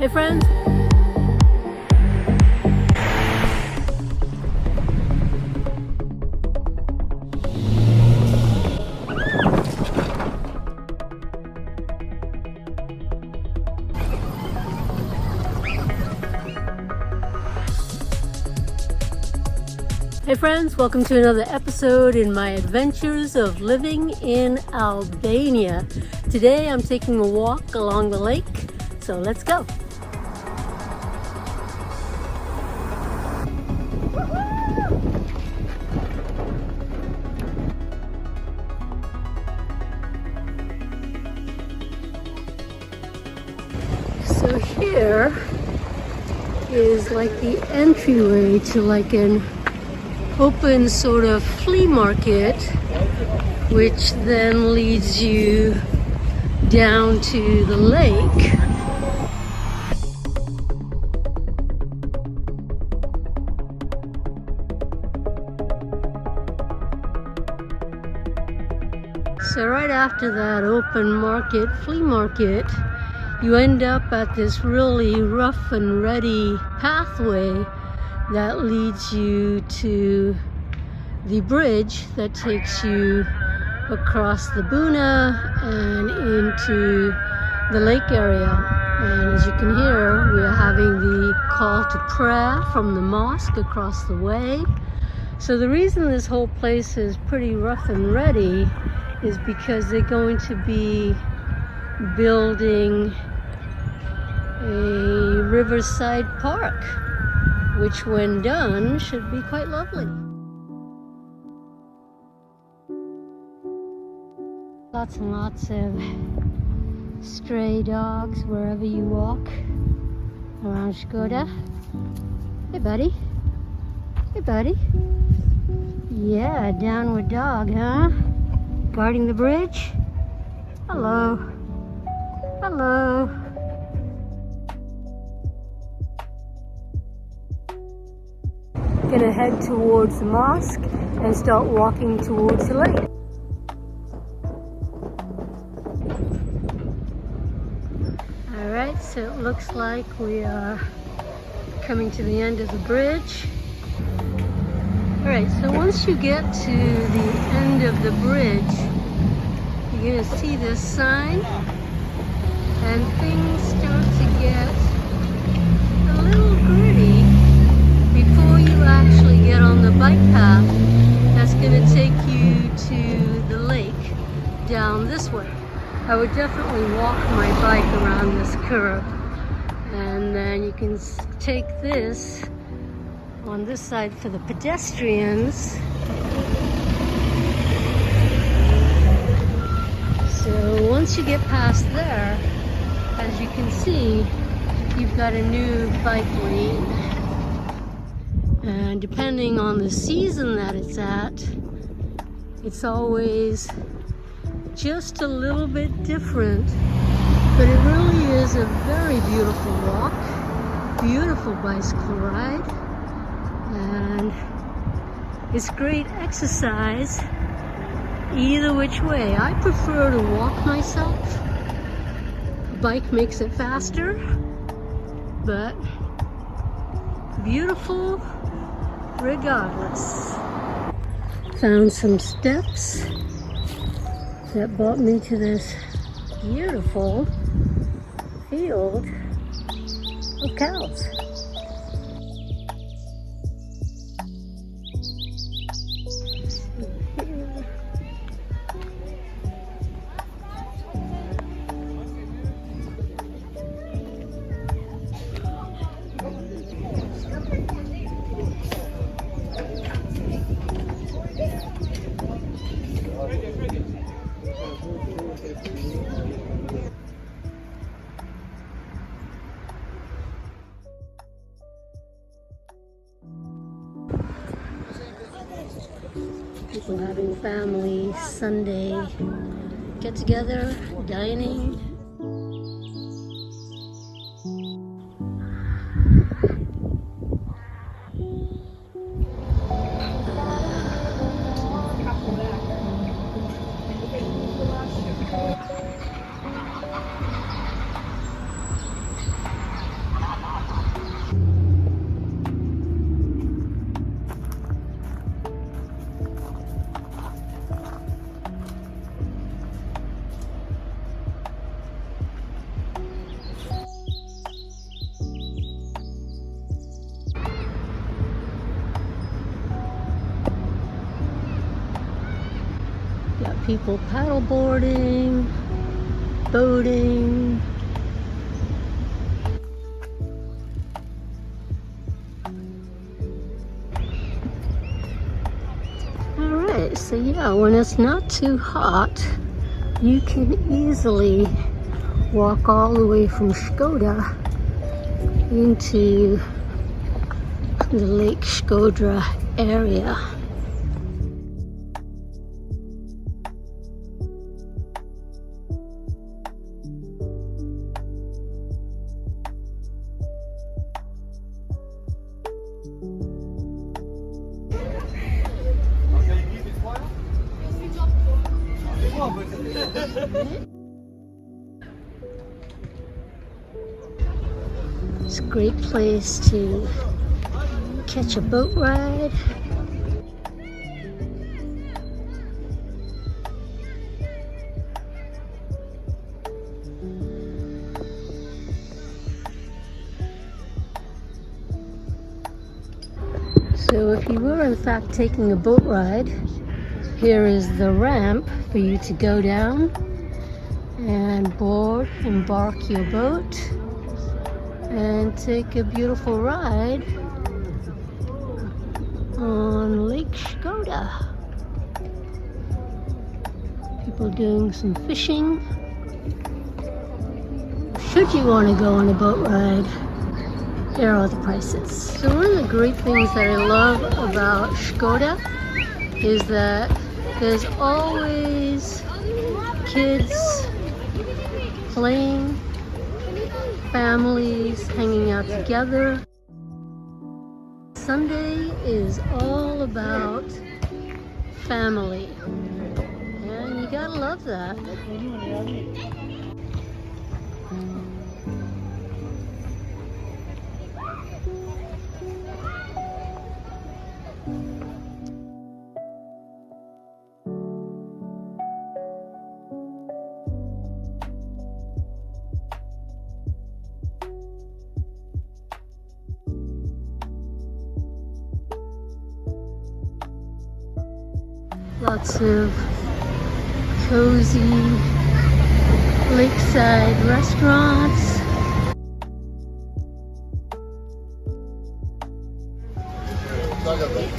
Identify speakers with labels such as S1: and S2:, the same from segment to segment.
S1: Hey friends! Hey friends, welcome to another episode in my adventures of living in Albania. Today I'm taking a walk along the lake, so let's go. So here is like the entryway to like an open sort of flea market, which then leads you down to the lake. So right after that open market, flea market, you end up at this really rough and ready pathway that leads you to the bridge that takes you across the Buna and into the lake area. And as you can hear, we are having the call to prayer from the mosque across the way. So the reason this whole place is pretty rough and ready is because they're going to be building a riverside park, which when done should be quite lovely. Lots and lots of stray dogs wherever you walk around Shkoder. Hey buddy. Hey buddy. Yeah, downward dog, huh? Guarding the bridge? Hello. Hello. Gonna head towards the mosque and start walking towards the lake. Alright, so it looks like we are coming to the end of the bridge. Alright, so once you get to the end of the bridge, you're gonna see this sign and things start to get a little gritty before you actually get on the bike path that's going to take you to the lake down this way. I would definitely walk my bike around this curve, and then you can take this on this side for the pedestrians. So once you get past there, as you can see, you've got a new bike lane. And depending on the season that it's at, it's always just a little bit different. But it really is a very beautiful walk, beautiful bicycle ride, and it's great exercise either which way. I prefer to walk myself. A bike makes it faster, but beautiful regardless. Found some steps that brought me to this beautiful field of cows. People having family Sunday get together, dining. People paddleboarding, boating. Alright, so yeah, when it's not too hot, you can easily walk all the way from Shkoder into the Lake Shkodër area. It's a great place to catch a boat ride. So if you were in fact taking a boat ride, here is the ramp for you to go down and embark your boat and take a beautiful ride on Lake Shkodër. People doing some fishing. Should you want to go on a boat ride, here are the prices. So one of the great things that I love about Shkoder is that there's always kids playing, families hanging out together. Sunday is all about family, and you gotta love that. Lots of cozy lakeside restaurants.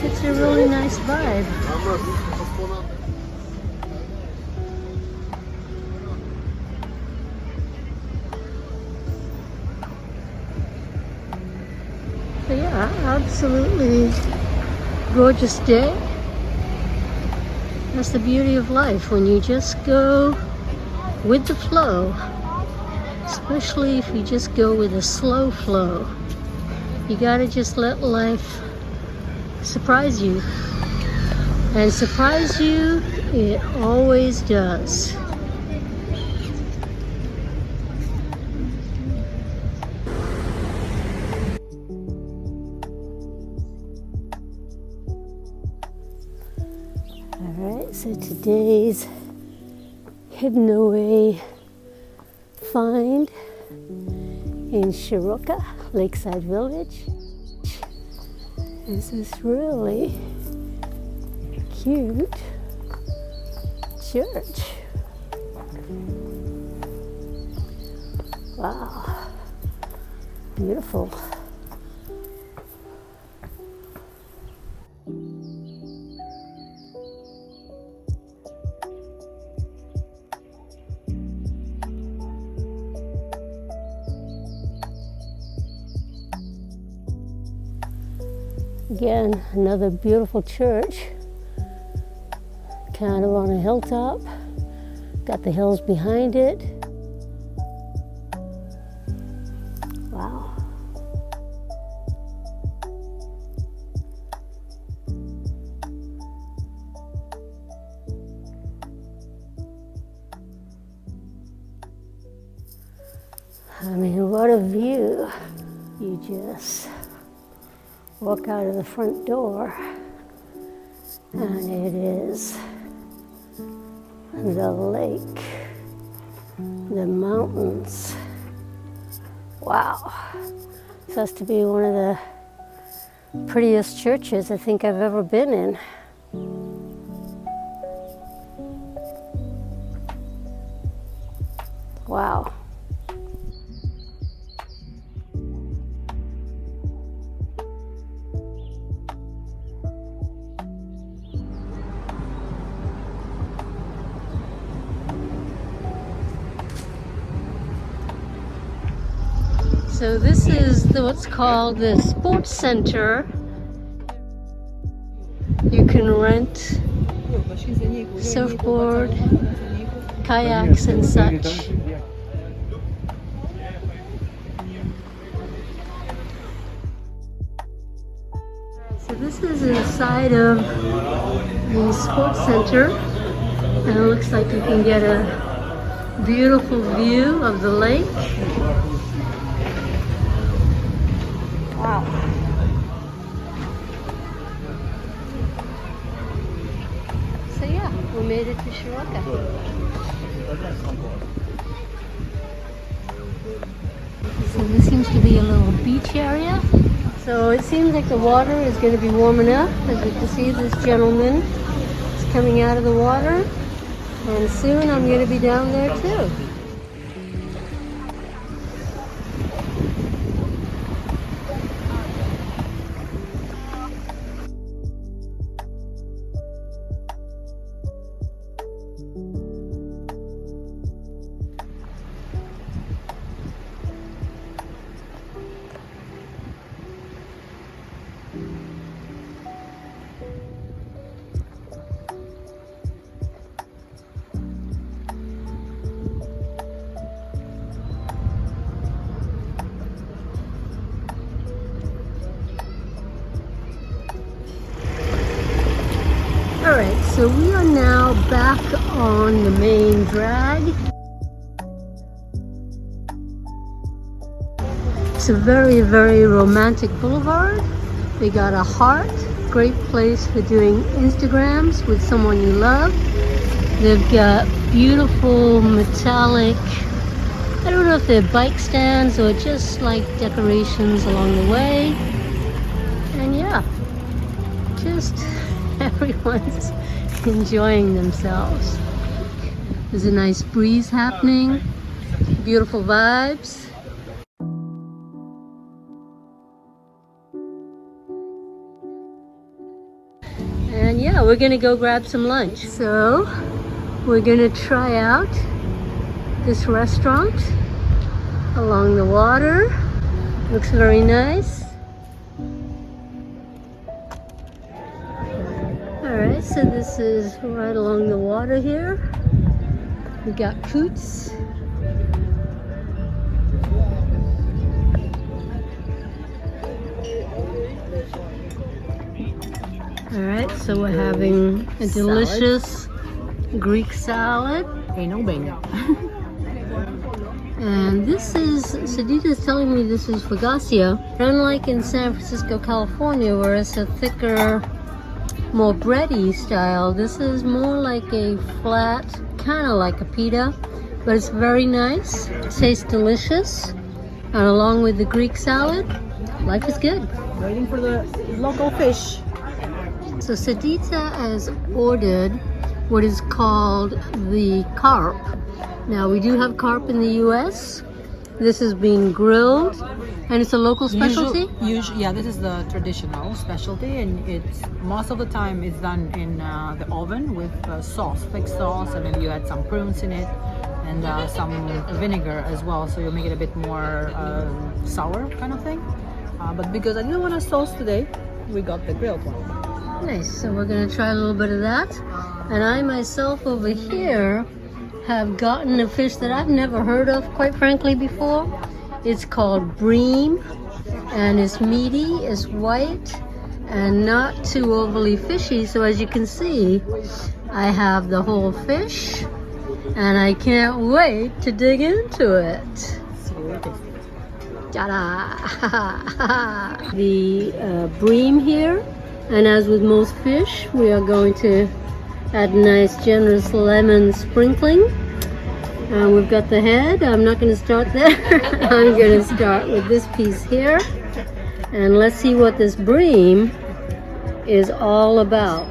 S1: It's a really nice vibe. So yeah, absolutely gorgeous day. That's the beauty of life, when you just go with the flow, especially if you just go with a slow flow. You gotta just let life surprise you. And surprise you, it always does. Alright, so today's hidden away find in Shiroka, Lakeside Village, is this really cute church. Wow, beautiful. Again, another beautiful church, kind of on a hilltop. Got the hills behind it. Wow. I mean, what a view. You just walk out of the front door and it is the lake, the mountains. Wow. This has to be one of the prettiest churches I think I've ever been in. Wow. So this is what's called the sports center. You can rent surfboard, kayaks and such. So this is inside of the sports center, and it looks like you can get a beautiful view of the lake. Wow. So yeah, we made it to Shiroka. So this seems to be a little beach area. So it seems like the water is going to be warm enough. As you can see, this gentleman is coming out of the water. And soon I'm going to be down there too. Alright, so we are now back on the main drag. It's a very, very romantic boulevard. We got a heart, great place for doing Instagrams with someone you love. They've got beautiful metallic, I don't know if they're bike stands or just like decorations along the way. And yeah, just everyone's enjoying themselves. There's a nice breeze happening, beautiful vibes. And yeah, we're gonna go grab some lunch. So we're gonna try out this restaurant along the water. Looks very nice. Alright, so this is right along the water here. We got coots. Alright, so we're having a delicious Greek salad. And this is, Sadita's telling me this is focaccia. Unlike in San Francisco, California, where it's a thicker, more bready style, this is more like a flat, kind of like a pita, but it's very nice. It tastes delicious. And along with the Greek salad, life is good.
S2: Waiting for the local fish.
S1: So Sadita has ordered what is called the carp. Now we do have carp in the US. This is being grilled and it's a local specialty?
S2: Yeah, this is the traditional specialty, and it's most of the time it's done in the oven with sauce, thick sauce, and then you add some prunes in it and some vinegar as well, so you make it a bit more sour kind of thing. But because I didn't want a sauce today, we got the grilled one.
S1: Nice, so we're gonna try a little bit of that. And I myself over here have gotten a fish that I've never heard of, quite frankly, before. It's called bream, and it's meaty, it's white, and not too overly fishy. So as you can see, I have the whole fish, and I can't wait to dig into it. Ta-da! The bream here, and as with most fish, we are going to add nice generous lemon sprinkling. And we've got the head. I'm not going to start there. I'm going to start with this piece here. And let's see what this bream is all about.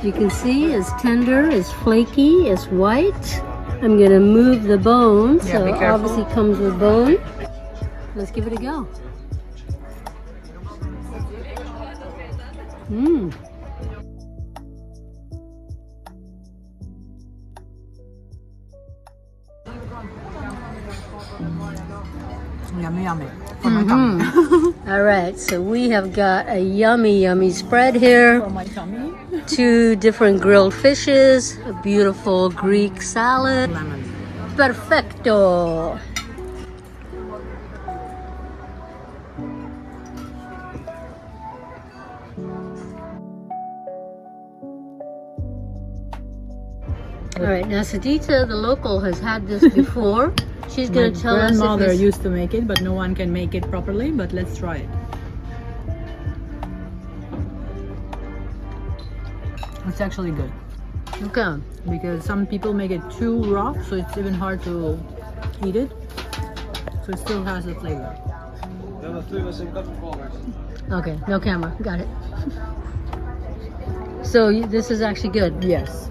S1: You can see it's tender, it's flaky, it's white. I'm gonna move the bone,
S2: Yeah,
S1: so
S2: be
S1: it
S2: careful.
S1: obviously comes with bone. Let's give it a go. Mmm.
S2: Yummy, yummy. For my tummy.
S1: All right, so we have got a yummy, yummy spread here.
S2: For my tummy.
S1: 2 different grilled fishes, a beautiful Greek salad.
S2: Lemon.
S1: Perfecto. All right, now Sadita, the local, has had this before. She's going to tell us if
S2: grandmother
S1: it's...
S2: used to make it, but no one can make it properly. But let's try it. It's actually good
S1: Okay.
S2: because some people make it too rough, so it's even hard to eat it. So it still has the flavor.
S1: Okay, no camera. Got it. So this is actually good.
S2: Yes.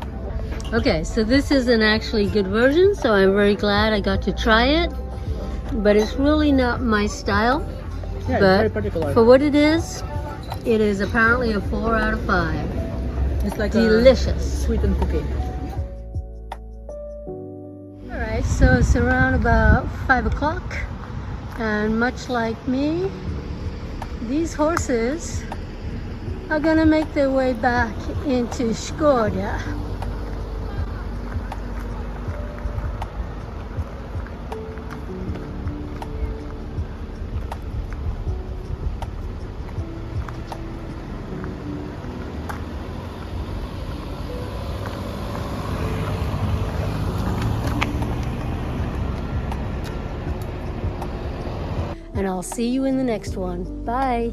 S1: Okay, so this is an actually good version, so I'm very glad I got to try it. But it's really not my style.
S2: Yeah,
S1: But
S2: it's very particular.
S1: for what it is apparently a 4 out of 5.
S2: It's like
S1: Delicious.
S2: a sweetened cookie.
S1: All right, so it's around about 5 o'clock, and much like me, these horses are gonna make their way back into Shkoder. And I'll see you in the next one. Bye.